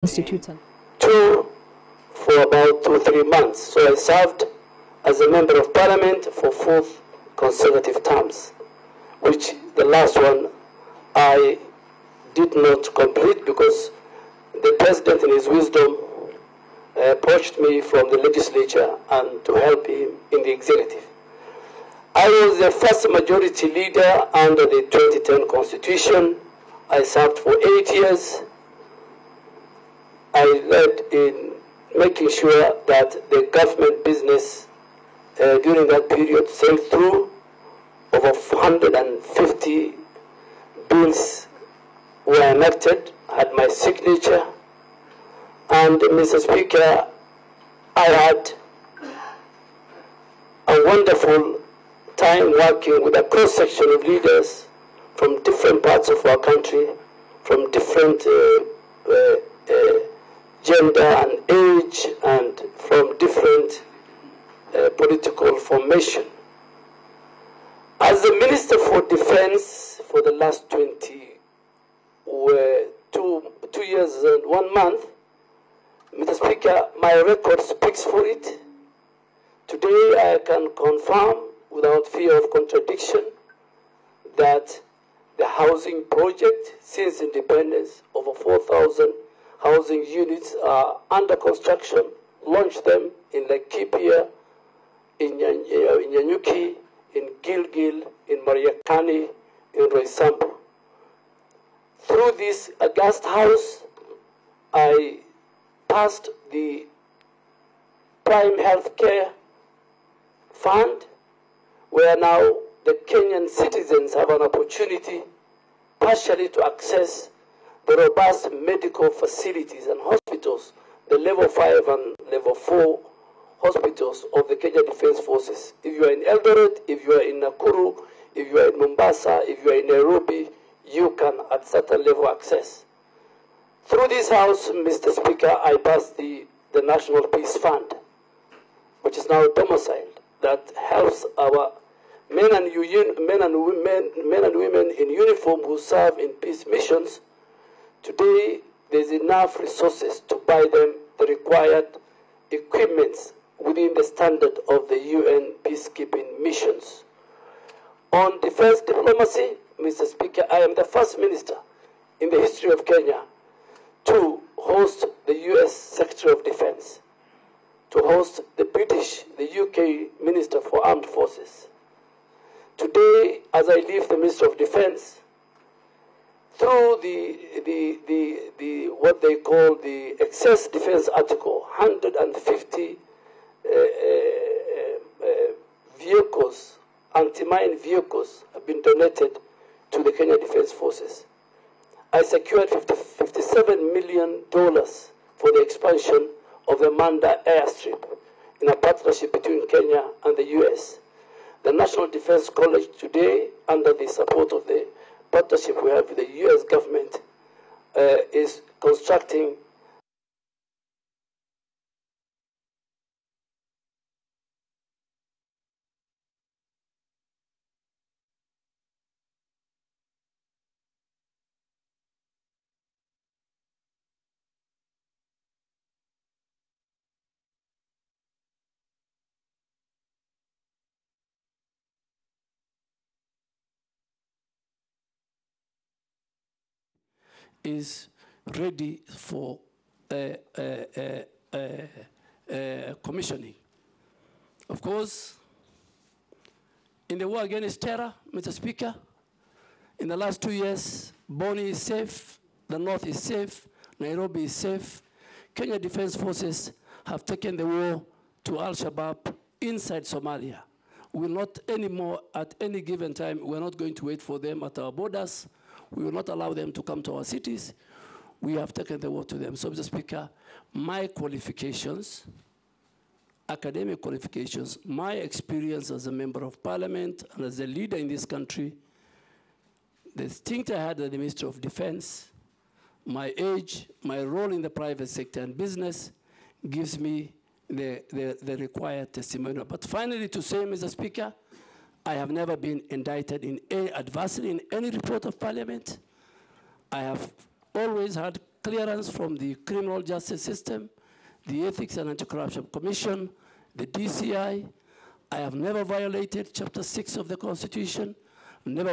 constituted? Two, for about 2-3 months. So I served as a member of parliament for 4 consecutive terms, which the last one I did not complete because the president in his wisdom approached me from the legislature and to help him in the executive. I was the first majority leader under the 2010 constitution. I served for 8 years. I led in making sure that the government business during that period sailed through. Over 150 bills were enacted, had my signature. And Mr. Speaker, I had a wonderful time working with a cross-section of leaders from different parts of our country, from different gender and age, and from different political formation. As the Minister for Defense for the last 2 years and 1 month, Mr. Speaker, my record speaks for it. Today I can confirm without fear of contradiction that the housing project, since independence, over 4,000 housing units are under construction. Launched them in Laikipia, in Nyanyuki, in Gilgil, in Mariakani, in Roysambu. Through this august house, I passed the Prime Healthcare Fund, where now the Kenyan citizens have an opportunity partially to access the robust medical facilities and hospitals, the level 5 and level 4 hospitals of the Kenya Defense Forces. If you are in Eldoret, if you are in Nakuru, if you are in Mombasa, if you are in Nairobi, you can at certain level access. Through this house, Mr. Speaker, I passed the National Peace Fund, which is now domiciled, that helps our men and women in uniform who serve in peace missions. Today, there's enough resources to buy them the required equipment within the standard of the UN peacekeeping missions. On defense diplomacy, Mr. Speaker, I am the first minister in the history of Kenya to host the US Secretary of Defense, to host the British, the UK Minister for Armed Forces. Today, as I leave the Minister of Defense, through what they call the excess defense article, 150 vehicles, anti-mine vehicles have been donated to the Kenya Defense Forces. I secured $57 million for the expansion of the Manda airstrip in a partnership between Kenya and the US. The National Defense College today, under the support of the partnership we have with the US government, is constructing is ready for commissioning. Of course, in the war against terror, Mr. Speaker, in the last 2 years, Boni is safe, the North is safe, Nairobi is safe. Kenya Defense Forces have taken the war to Al-Shabaab inside Somalia. We will not anymore, at any given time, we're not going to wait for them at our borders. We will not allow them to come to our cities. We have taken the war to them. So, Mr. Speaker, my qualifications, academic qualifications, my experience as a member of parliament and as a leader in this country, the stint I had as the Minister of Defense, my age, my role in the private sector and business gives me the required testimonial. But finally, to say, Mr. Speaker, I have never been indicted in any adversely in any report of parliament. I have always had clearance from the criminal justice system, the Ethics and Anti-Corruption Commission, the DCI. I have never violated Chapter 6 of the Constitution, never